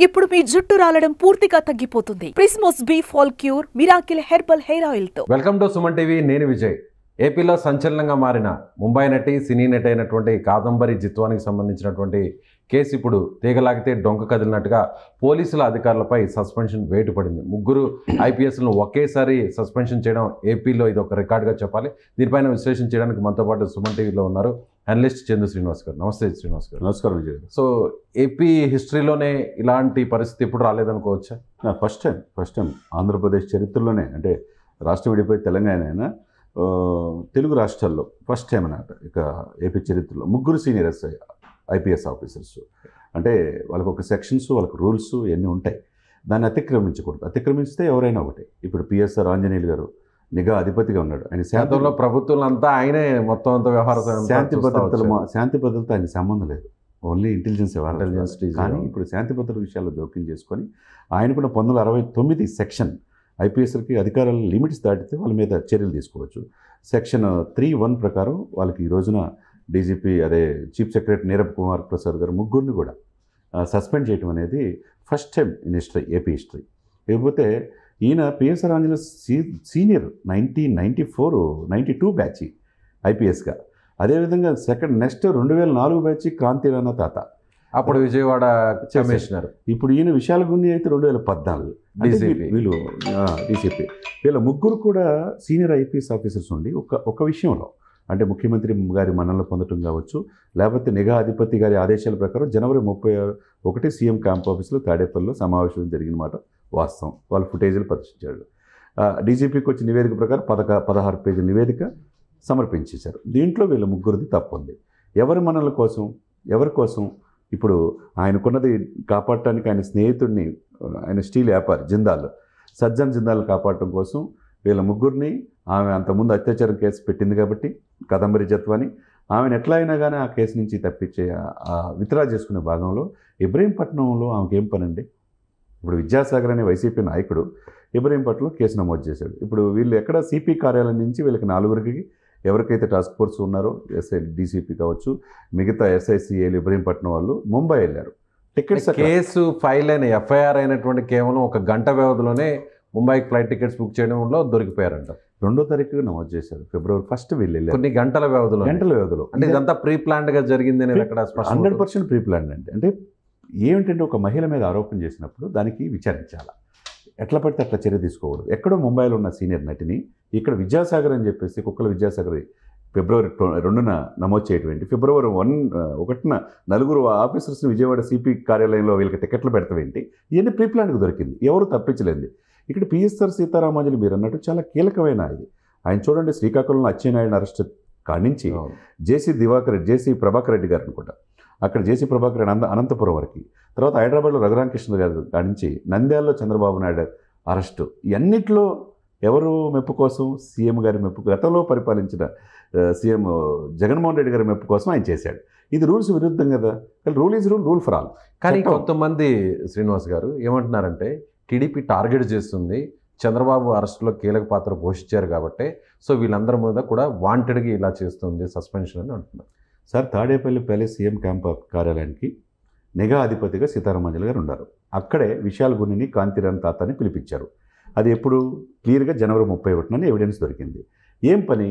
ఇప్పుడు మీ జుట్టు రాలడం పూర్తిగా తగ్గిపోతుంది. ప్రిస్మోస్ B fall cure miracle herbal hair oil తో. Welcome to Suman TV. నేను విజయ్. ఏపీలో సంచలనంగా మారిన ముంబై నటి, సినీ నటి అయినటువంటి కాదంబరి జిత్వానికి సంబంధించినటువంటి కేసు ఇప్పుడు తీగలాగితే డొంక కదిలినట్టుగా పోలీసుల అధికారులపై సస్పెన్షన్ వేటు పడింది. ముగ్గురు ఐపీఎస్లను ఒకేసారి సస్పెన్షన్ చేయడం ఏపీలో ఇది ఒక రికార్డుగా చెప్పాలి. దీనిపైన విశ్లేషణ చేయడానికి మనతో పాటు సుమన్ టీవీలో ఉన్నారు అనలిస్ట్ చందు శ్రీనివాస్ గారు. నమస్తే శ్రీనివాస్ గారు. నమస్కారం విజయ్. సో ఏపీ హిస్టరీలోనే ఇలాంటి పరిస్థితి ఎప్పుడు రాలేదనుకోవచ్చా? ఫస్ట్ టైం ఆంధ్రప్రదేశ్ చరిత్రలోనే, అంటే రాష్ట్రం విడిపోయి తెలంగాణ అయినా తెలుగు రాష్ట్రాల్లో ఫస్ట్ టైం అన్నమాట. ఇక ఏపీ చరిత్రలో ముగ్గురు సీనియర్ ఐపీఎస్ ఆఫీసర్స్, అంటే వాళ్ళకు ఒక సెక్షన్స్, వాళ్ళకు రూల్స్ ఇవన్నీ ఉంటాయి. దాన్ని అతిక్రమించకూడదు. అతిక్రమిస్తే ఎవరైనా ఒకటే. ఇప్పుడు పిఎస్ఆర్ ఆంజనేయులు గారు నిఘా అధిపతిగా ఉన్నాడు. ఆయన శాతంలో ప్రభుత్వం అంతా ఆయనే మొత్తం అంతా వ్యవహార శాంతి భద్రత ఆయనకి సంబంధం లేదు. ఓన్లీ ఇంటెలిజెన్స్ కానీ ఇప్పుడు శాంతి భద్రత విషయాల్లో జోక్యం చేసుకొని ఆయన కూడా 1969 సెక్షన్ ఐపీఎస్కి అధికారాల లిమిట్స్ దాటితే వాళ్ళ మీద చర్యలు తీసుకోవచ్చు. సెక్షన్ 3(1) ప్రకారం వాళ్ళకి ఈ రోజున డీజీపీ, అదే చీఫ్ సెక్రటరీ నీరబ్ కుమార్ ప్రసాద్ గారు ముగ్గురిని కూడా సస్పెండ్ చేయడం అనేది first time in history, AP history. లేకపోతే ఈయన పిఎస్ఆర్ ఆంజనేయులు సీనియర్ 1994-92 బ్యాచ్ ఐపీఎస్గా. అదేవిధంగా నెక్స్ట్ 2004 బ్యాచ్ క్రాంతి రాణా తాత, అప్పుడు విజయవాడ కమిషనర్. ఇప్పుడు ఈయన విశాల గున్ని అయితే 2014 వీళ్ళు డీసీపీ. వీళ్ళ ముగ్గురు కూడా సీనియర్ ఐపీఎస్ ఆఫీసర్స్ ఉండి ఒక విషయంలో, అంటే ముఖ్యమంత్రి గారి మన్ననలు పొందడం కావచ్చు, లేకపోతే నిఘా అధిపతి గారి ఆదేశాల ప్రకారం జనవరి 31 సీఎం క్యాంప్ ఆఫీసులో తాడేపల్లిలో సమావేశం జరిగిన మాట వాస్తవం. వాళ్ళ ఫుటేజీలు ప్రదర్శించాడు. డీజీపీకి వచ్చిన నివేదిక ప్రకారం 16 పేజీల నివేదిక సమర్పించేశారు. దీంట్లో వీళ్ళ ముగ్గురిది తప్పు ఉంది. ఎవరి కోసం ఇప్పుడు ఆయనకున్నది కాపాడటానికి ఆయన స్నేహితుడిని, ఆయన స్టీల్ వ్యాపారి సజ్జన్ జిందాల్ కాపాడటం కోసం వీళ్ళ ముగ్గురిని, ఆమె అంతకుముందు అత్యాచారం కేసు పెట్టింది కాబట్టి కాదంబరి జత్వాని, ఆమెను ఎట్లా అయినా కానీ ఆ కేసు నుంచి తప్పించే విత్డ్రా చేసుకునే భాగంలో ఇబ్రహీంపట్నంలో ఆమెకి ఏం పనండి? ఇప్పుడు విద్యాసాగర్ అనే వైసీపీ నాయకుడు ఇబ్రహీంపట్నంలో కేసు నమోదు చేశాడు. ఇప్పుడు వీళ్ళు ఎక్కడ సిపి కార్యాలయం నుంచి వీళ్ళకి 4గురికి ఎవరికైతే టాస్క్ ఫోర్స్ ఉన్నారో, డీసీపీ కావచ్చు, మిగతా ఎస్ఐసిఏలు ఇబ్రహీంపట్నం వాళ్ళు ముంబై వెళ్ళారు. టికెట్స్ కేసు ఫైల్ అయిన ఎఫ్ఐఆర్ అయినటువంటి కేవలం 1 గంట వ్యవధిలోనే ముంబైకి ఫ్లైట్ టికెట్స్ బుక్ చేయడంలో దొరికిపోయారంట. 2వ తారీఖు నమోదు చేశారు. ఫిబ్రవరి 1 వీళ్ళు వెళ్ళారు. కొన్ని గంటల వ్యవధిలో అంటే ఇదంతా ప్రీ ప్లాన్డ్ గా జరిగింది అనేది అక్కడ 100% ప్రీ ప్లాన్డ్. అంటే ఏమిటంటే ఒక మహిళ మీద ఆరోపణ చేసినప్పుడు దానికి విచారించాలి. ఎట్లా పడితే అట్లా చర్య తీసుకోకూడదు. ఎక్కడో ముంబైలో ఉన్న సీనియర్ నటిని ఇక్కడ విద్యాసాగర్ అని చెప్పేసి, కుక్కల విద్యాసాగర్ ఫిబ్రవరి 2న నమోదు చేయటువంటి, ఫిబ్రవరి 1న 4 ఆఫీసర్స్ని విజయవాడ సిపి కార్యాలయంలో వీళ్ళకి టికెట్లు పెడతావేంటి? ఇవన్నీ ప్రీ ప్లాన్కి దొరికింది. ఎవరు తప్పించలేదు. ఇక్కడ పిఎస్ఆర్ సీతారామాజులు మీరు అన్నట్టు చాలా కీలకమైన ఇది. ఆయన చూడండి, శ్రీకాకుళంలో అచ్చెన్నాయుడు అరెస్ట్ కానించి జేసీ ప్రభాకర్ రెడ్డి గారు అనుకుంటా, అక్కడ జేసీ ప్రభాకర్ రెడ్డి అనంతపురం వరకు, తర్వాత హైదరాబాద్లో రఘురామకృష్ణ గారు కానించి నంద్యాలలో చంద్రబాబు నాయుడు అరెస్టు, ఇవన్నిట్లో ఎవరు మెప్పు కోసం? సీఎం గారి మెప్పు, గతంలో పరిపాలించిన సీఎం జగన్మోహన్ రెడ్డి గారి మెప్పు కోసం ఆయన చేశాడు. ఇది రూల్స్ విరుద్ధం కదా. Rule is rule for all. కానీ కొంతమంది శ్రీనివాస్ గారు ఏమంటున్నారంటే, టీడీపీ టార్గెట్ చేస్తుంది, చంద్రబాబు అరెస్టులో కీలక పాత్ర పోషించారు కాబట్టి, సో వీళ్ళందరి మీద కూడా వాంటెడ్గా ఇలా చేస్తుంది సస్పెన్షన్ అని అంటున్నారు. Sir, Tadepalli palace CM camp కార్యాలయానికి నిఘా అధిపతిగా సీతారామాంజలి గారు ఉన్నారు. అక్కడే విశాల్ గునిని, కాంతిరాణ్ తాతాని పిలిపించారు. అది ఎప్పుడు క్లియర్గా జనవరి 31 ఎవిడెన్స్ దొరికింది. ఏం పని?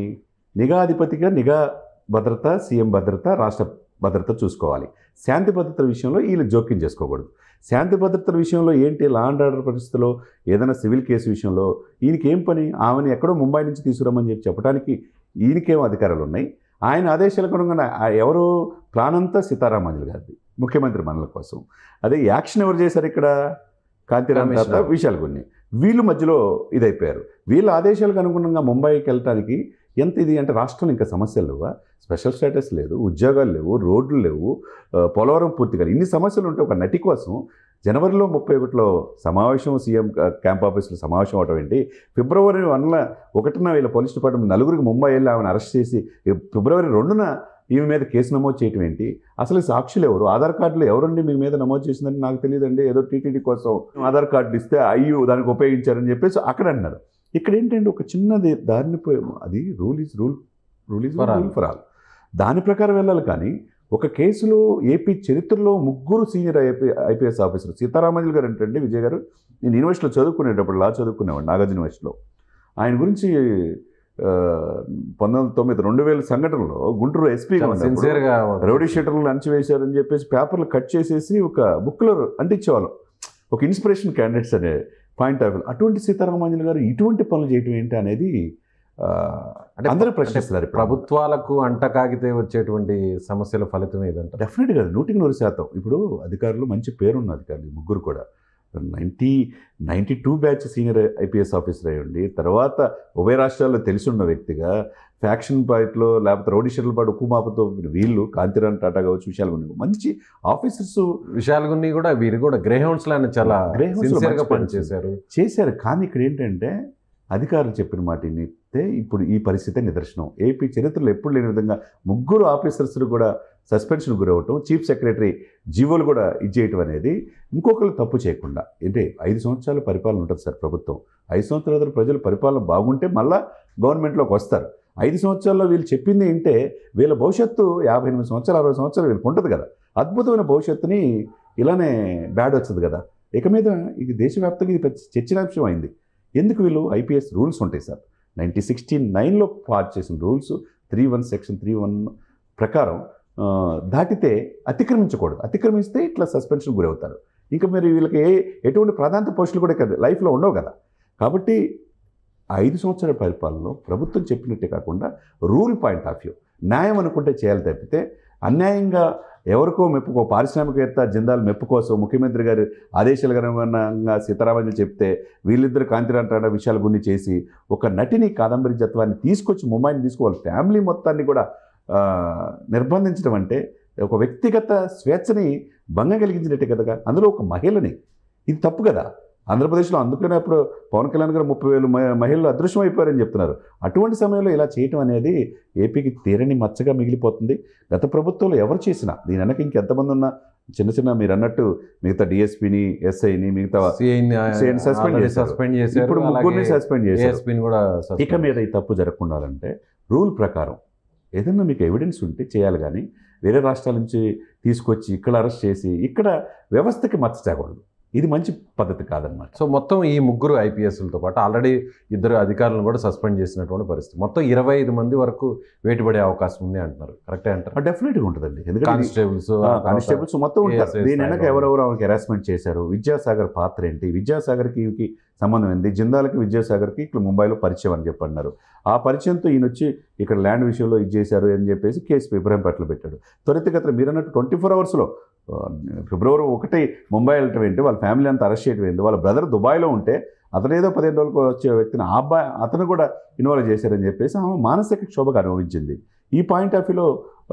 నిఘా అధిపతిగా నిఘా భద్రత, సీఎం భద్రత, రాష్ట్ర భద్రత చూసుకోవాలి. శాంతి భద్రతల విషయంలో వీళ్ళు జోక్యం చేసుకోకూడదు. శాంతి భద్రతల విషయంలో ఏంటి, లా అండ్ ఆర్డర్ పరిస్థితుల్లో, ఏదైనా సివిల్ కేసు విషయంలో ఈయనకి ఏం పని? ఆమెను ఎక్కడో ముంబై నుంచి తీసుకురమ్మని చెప్పడానికి ఈయనకేం అధికారాలు ఉన్నాయి? ఆయన ఆదేశాలకు అనుగుణంగా ఎవరు ప్లాన్ అంతా సీతారామాంజలి గారిది, ముఖ్యమంత్రి మనల కోసం. అదే యాక్షన్ ఎవరు చేశారు ఇక్కడ? కాంతిరామ్ తాత, విశాల్ గున్ని. వీళ్ళు మధ్యలో ఇదైపోయారు. వీళ్ళ ఆదేశాలకు అనుగుణంగా ముంబైకి వెళ్ళటానికి ఎంత ఇది అంటే, రాష్ట్రంలో ఇంకా సమస్యలు లేవా? స్పెషల్ స్టేటస్ లేదు, ఉద్యోగాలు లేవు, రోడ్లు లేవు, పోలవరం పూర్తిగా, ఇన్ని సమస్యలు ఉంటే ఒక నటి కోసం జనవరిలో 31 సమావేశం, సీఎం క్యాంప్ ఆఫీసులో సమావేశం అవటం ఏంటి? ఫిబ్రవరి 1న వీళ్ళ పోలీస్ డిపార్ట్మెంట్ 4గురికి ముంబై వెళ్ళి ఆమెను అరెస్ట్ చేసి ఫిబ్రవరి 2న ఈమె మీద కేసు నమోదు చేయటం ఏంటి? అసలు సాక్షులు ఎవరు? ఆధార్ కార్డులు ఎవరండి మీ మీద నమోదు చేసిందని నాకు తెలియదండి. ఏదో టీటీడీ కోసం ఆధార్ కార్డులు ఇస్తే అయ్యో దానికి ఉపయోగించారని చెప్పేసి అక్కడ అన్నారు. ఇక్కడ ఏంటంటే ఒక చిన్నది దారిని అది rule is rule for all. దాని ప్రకారం వెళ్ళాలి. కానీ ఒక కేసులో ఏపీ చరిత్రలో 3 సీనియర్ ఐపీఎస్ ఆఫీసర్ సీతారామంజలి గారు ఏంటంటే విజయ్ గారు, నేను యూనివర్సిటీలో చదువుకునేటప్పుడు లా చదువుకునేవాడు నాగార్జున యూనివర్సిటీలో. ఆయన గురించి 2000 సంఘటనలో గుంటూరు ఎస్పీగా సిన్సియర్గా రౌడీ షీటర్లు అణచివేశారని చెప్పేసి పేపర్లు కట్ చేసేసి ఒక బుక్లో అంటించేవాళ్ళం, ఒక ఇన్స్పిరేషన్ క్యాండిడేట్స్ అనే పాయింట్ ఆఫ్ వ్యూ. అటువంటి సీతారామంజలి గారు ఇటువంటి పనులు చేయటం ఏంటి అనేది అంటే అందరూ ప్రశ్నిస్తున్నారు. ప్రభుత్వాలకు అంటకాగితే వచ్చేటువంటి సమస్యల ఫలితం ఏదంటే డెఫినెట్గా 100% ఇప్పుడు అధికారులు మంచి పేరున్న అధికారులు 3 కూడా 92 బ్యాచ్ సీనియర్ ఐపీఎస్ ఆఫీసర్ అయ్యండి, తర్వాత ఉభయ రాష్ట్రాల్లో తెలిసి ఉన్న వ్యక్తిగా ఫ్యాక్షన్ పార్టీలో లేకపోతే రౌడీ షెడ్యూల్ పాటు ఉక్కుమాపతో వీళ్ళు కాంతిరామ్ టాటా కావచ్చు, విషయాలు ఉన్నాయి మంచి ఆఫీసర్స్, విషయాలు కొన్ని కూడా వీరు కూడా గ్రేహౌండ్స్ లానే చాలా సిన్సియర్గా చేశారు. కానీ ఇక్కడ ఏంటంటే అధికారులు చెప్పిన మాట వినితే ఇప్పుడు ఈ పరిస్థితే నిదర్శనం. ఏపీ చరిత్రలో ఎప్పుడు లేని విధంగా 3 ఆఫీసర్స్ కూడా సస్పెన్షన్ గురవటం, చీఫ్ సెక్రటరీ జీవోలు కూడా ఇచ్చేయటం అనేది ఇంకొకరు తప్పు చేయకుండా. అంటే 5 సంవత్సరాల పరిపాలన ఉంటుంది సార్ ప్రభుత్వం. 5 సంవత్సరాల ప్రజలు పరిపాలన బాగుంటే మళ్ళీ గవర్నమెంట్లోకి వస్తారు. 5 సంవత్సరాల్లో వీళ్ళు చెప్పింది ఏంటే వీళ్ళ భవిష్యత్తు 58 సంవత్సరాలు 60 సంవత్సరాలు వీళ్ళకి ఉంటుంది కదా, అద్భుతమైన భవిష్యత్తుని ఇలానే బ్యాడ్ వచ్చింది కదా. ఇక మీద ఇది దేశవ్యాప్తంగా ఇది పెద్ద చర్చనాంశం అయింది. ఎందుకు వీళ్ళు ఐపీఎస్ రూల్స్ ఉంటాయి సార్, 1969లో పాస్ చేసిన రూల్స్ 3(1) సెక్షన్ 3(1) ప్రకారం దాటితే అతిక్రమించకూడదు, అతిక్రమిస్తే ఇట్లా సస్పెన్షన్ గురవుతారు. ఇంకా మీరు వీళ్ళకి ఎటువంటి ప్రాధాన్యత పోస్టులు కూడా కదా లైఫ్లో ఉండవు కదా. కాబట్టి 5 సంవత్సరాల పరిపాలనలో ప్రభుత్వం చెప్పినట్టే కాకుండా రూల్ పాయింట్ ఆఫ్ వ్యూ న్యాయం అనుకుంటే చేయాలి తప్పితే అన్యాయంగా ఎవరికో మెప్పుకో పారిశ్రామికవేత్త జిందాల్ మెప్పు కోసం ముఖ్యమంత్రి గారు ఆదేశాలు అనుగుణంగా సీతారామంజలి చెప్తే వీళ్ళిద్దరు కాంతిరామ్ టాటా విషయాలు గురించి చేసి ఒక నటిని కాదంబరి జత్వాన్ని తీసుకొచ్చి ముంబైని వాళ్ళ ఫ్యామిలీ మొత్తాన్ని కూడా నిర్బంధించడం అంటే ఒక వ్యక్తిగత స్వేచ్ఛని భంగం కలిగించినట్టే కదా. అందులో ఒక మహిళని, ఇది తప్పు కదా. ఆంధ్రప్రదేశ్లో అందుకనే అప్పుడు పవన్ కళ్యాణ్ గారు 30,000 మహిళలు అదృశ్యం అయిపోయారని చెప్తున్నారు. అటువంటి సమయంలో ఇలా చేయటం అనేది ఏపీకి తీరని మచ్చగా మిగిలిపోతుంది. గత ప్రభుత్వంలో ఎవరు చేసినా దీని వెనక ఇంకెంతమంది ఉన్నా చిన్న మీరు అన్నట్టు మిగతా డిఎస్పీని, ఎస్ఐని, మిగతా సస్పెండ్ చేశారు. ఇప్పుడు 3 సస్పెండ్ చేశారు. ఇక మీద ఈ తప్పు జరగకుండాలంటే రూల్ ప్రకారం ఏదన్నా మీకు ఎవిడెన్స్ ఉంటే చేయాలి, కానీ వేరే రాష్ట్రాల నుంచి తీసుకొచ్చి ఇక్కడ అరెస్ట్ చేసి ఇక్కడ వ్యవస్థకి మచ్చ తేకూడదు. ఇది మంచి పద్ధతి కాదన్నమాట. సో మొత్తం ఈ 3 ఐపీఎస్లతో పాటు ఆల్రెడీ 2 అధికారులను కూడా సస్పెండ్ చేసినటువంటి పరిస్థితి, మొత్తం 25 మంది వరకు వేటుపడే అవకాశం ఉంది అంటున్నారు. కరెక్టే అంటారు? డెఫినెట్గా ఉంటుందండి. ఎందుకంటే కానిస్టేబుల్స్ మొత్తం ఉంటారు. దీని వెనక ఎవరెవరు ఆమెకి హెరాస్మెంట్ చేశారు, విద్యాసాగర్ పాత్ర ఏంటి, విద్యాసాగర్కి సంబంధం ఏంటి, జిందాల్కి విద్యాసాగర్కి ఇక్కడ ముంబైలో పరిచయం అని చెప్పన్నారు. ఆ పరిచయంతో ఈయన వచ్చి ఇక్కడ ల్యాండ్ విషయంలో ఇది చేశారు అని చెప్పేసి కేసు ఇబ్రహీంపట్ల పెట్టాడు. త్వరితగతిన మీరు అన్నట్టు 24 అవర్స్లో ఫిబ్రవరి 1 ముంబై వెళ్ళటం ఏంటి, వాళ్ళ ఫ్యామిలీ అంతా అరెస్ట్ చేయడం ఏంటి, వాళ్ళ బ్రదర్ దుబాయ్లో ఉంటే అతను ఏదో 15 రోజులకు వచ్చే వ్యక్తిని ఆ అబ్బాయి అతను కూడా ఇన్వాల్వ్ చేశారని చెప్పేసి ఆమె మానసిక క్షోభకు అనుభవించింది. ఈ పాయింట్ ఆఫ్ వ్యూలో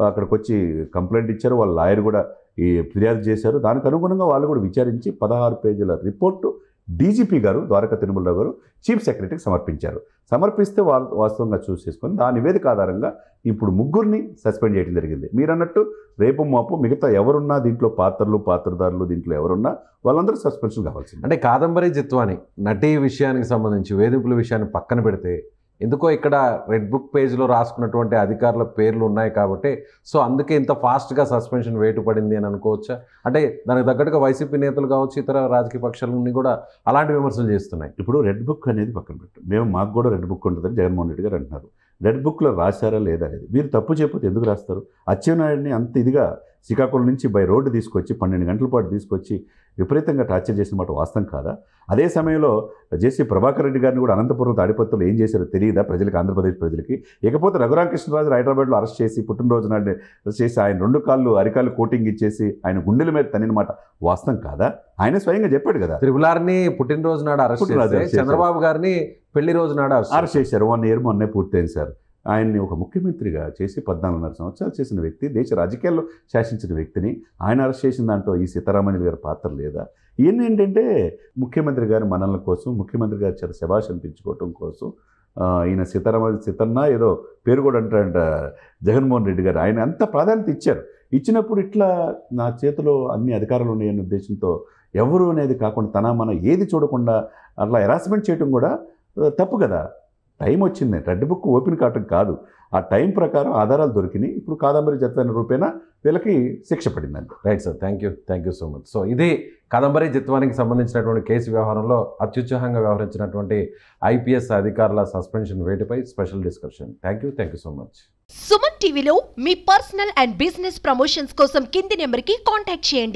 అక్కడికి వచ్చి కంప్లైంట్ ఇచ్చారు, వాళ్ళ లాయర్ కూడా ఈ ఫిర్యాదు చేశారు. దానికి అనుగుణంగా వాళ్ళు కూడా విచారించి 16 పేజీల రిపోర్టు డీజీపీ గారు ద్వారకా తిరుమలరావు గారు చీఫ్ సెక్రటరీకి సమర్పించారు. సమర్పిస్తే వాళ్ళు వాస్తవంగా చూసేసుకొని దాని నివేదిక ఆధారంగా ఇప్పుడు 3 సస్పెండ్ చేయడం జరిగింది. మీరు అన్నట్టు రేపు మాపు మిగతా ఎవరున్నా దీంట్లో పాత్రదారులు దీంట్లో ఎవరున్నా వాళ్ళందరూ సస్పెన్షన్ కావాల్సింది. అంటే కాదంబరి జిత్వాని నటి విషయానికి సంబంధించి వేధింపుల విషయాన్ని పక్కన పెడితే ఎందుకో ఇక్కడ రెడ్ బుక్ పేజ్లో రాసుకున్నటువంటి అధికారుల పేర్లు ఉన్నాయి కాబట్టి సో అందుకే ఇంత ఫాస్ట్గా సస్పెన్షన్ వేటు పడింది అని అనుకోవచ్చా? అంటే దానికి తగ్గట్టుగా వైసీపీ నేతలు కావచ్చు, ఇతర రాజకీయ పక్షాలన్నీ కూడా అలాంటి విమర్శలు చేస్తున్నాయి. ఇప్పుడు రెడ్ బుక్ అనేది పక్కన పెట్టాం, మాకు కూడా రెడ్ బుక్ ఉంటుందని జగన్మోహన్ రెడ్డి గారు అంటున్నారు. రెడ్ బుక్లో రాశారా లేదా అనేది మీరు తప్పు చెప్పితే ఎందుకు రాస్తారు? అచ్చెన్నాయుడిని అంత ఇదిగా శ్రీకాకుళం నుంచి బై రోడ్డు తీసుకొచ్చి 12 గంటల పాటు తీసుకొచ్చి విపరీతంగా టార్చర్ చేసిన మాట వాస్తవం కాదా? అదే సమయంలో జేసీ ప్రభాకర్ రెడ్డి గారిని కూడా అనంతపురం తాడిపత్రులు ఏం చేశారో తెలియదా ప్రజలకి, ఆంధ్రప్రదేశ్ ప్రజలకి? ఇకపోతే రఘురామకృష్ణరాజు హైదరాబాద్లో అరెస్ట్ చేసి పుట్టినరోజు నాడు అరెస్ట్ చేసి ఆయన 2 అరికాళ్ళు కోటింగ్ ఇచ్చేసి ఆయన గుండెల మీద తనిన మాట వాస్తవం కాదా? ఆయన స్వయంగా చెప్పాడు కదా. త్రిపులార్ని పుట్టినరోజు నాడు అరెస్ట్ చేశారు, చంద్రబాబు గారిని పెళ్లి రోజు నాడు అరెస్ట్ చేశారు. 1 ఇయర్ మొన్నే పూర్తయింది సార్. ఆయన్ని ఒక ముఖ్యమంత్రిగా చేసి 14.5 సంవత్సరాలు చేసిన వ్యక్తి, దేశ రాజకీయాల్లో శాసించిన వ్యక్తిని ఆయన అరెస్ట్ చేసిన దాంట్లో ఈ సీతారామంజలి గారి పాత్ర లేదా? ఇవన్నీ ఏంటంటే ముఖ్యమంత్రి గారి మనల కోసం, ముఖ్యమంత్రి గారి చేత శభాష్ అనిపించుకోవటం కోసం ఈయన సీతన్న ఏదో పేరు కూడా అంటారంట జగన్మోహన్ రెడ్డి గారు, ఆయన అంత ప్రాధాన్యత ఇచ్చారు. ఇచ్చినప్పుడు ఇట్లా నా చేతిలో అన్ని అధికారాలు ఉన్నాయనే ఉద్దేశంతో ఎవరు అనేది కాకుండా మన ఏది చూడకుండా అట్లా హెరాస్మెంట్ చేయడం కూడా తప్పు కదా. టైం వచ్చింది, రెడ్ బుక్ ఓపెన్ కావటం కాదు, ఆ టైం ప్రకారం ఆధారాలు దొరికినాయి. ఇప్పుడు కాదంబరి జిత్వాని రూపేణా వీళ్ళకి శిక్ష పడిందండి. Right sir, thank you so much. So ఇది కాదంబరి జిత్వానికి సంబంధించినటువంటి కేసు వ్యవహారంలో అత్యుత్సాహంగా వ్యవహరించినటువంటి ఐపీఎస్ అధికారుల సస్పెన్షన్ వేటుపై special discussion. Thank you so much. Suman టీవీలో మీ పర్సనల్ అండ్ బిజినెస్ ప్రమోషన్స్ కోసం కింది నెంబర్కి కాంటాక్ట్ చేయండి.